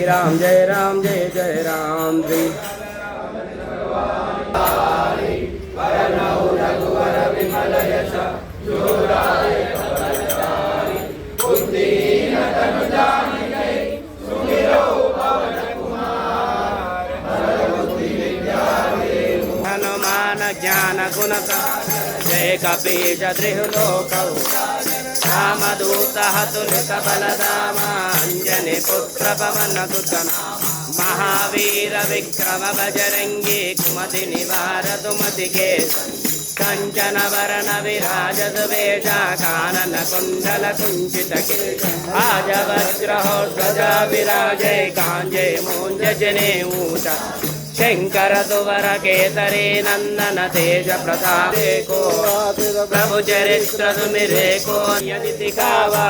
राम जय जय राम श्री हनुमान ज्ञान गुण जय कपीश त्रिलोकौ रामदूत हतुलित बलदामा अंजनी पुत्र पवन सुतन महावीर विक्रम बजरंगी कुमति निवार सुमति के कंचन वरण विराजत वेशा कानन कुंडल कुंचित आज वज्र ध्वजा विराजे कांजे मूंज जने ऊट शंकर सुवर केसरी नंदन तेज प्रताप को प्रभु चरित्र सुमिरे को यदि दिखावा